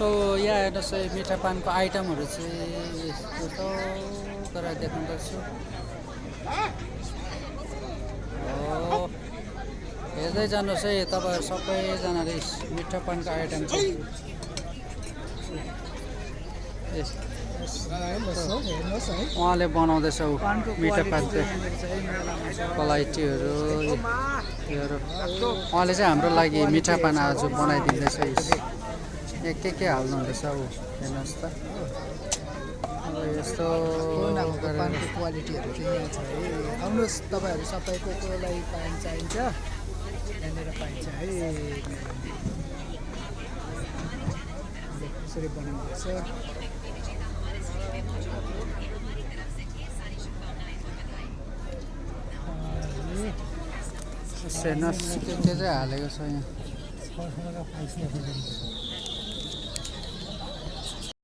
यसो यहाँ हेर्नुहोस् है मिठा पानको आइटमहरू चाहिँ यस्तो गरेर देखाउँदैछु हेर्दै जानुहोस् है तपाईँहरू सबैजनाले मिठा पानको आइटम चाहिँ उहाँले बनाउँदैछ मिठा पान चाहिँ क्वालिटीहरू उहाँले चाहिँ हाम्रो लागि मिठा पान आज बनाइदिँदैछ के हाल्नु हुँदैछ हेर्नुहोस् त अब यस्तो पानको क्वालिटीहरू चाहिँ यहाँ छ है आउनुहोस् तपाईँहरू सबैको लागि पान चाहिन्छ यहाँनिर पाइन्छ है यसरी बनाउँदैछ हेर्नुहोस् के चाहिँ हालेको छ यहाँ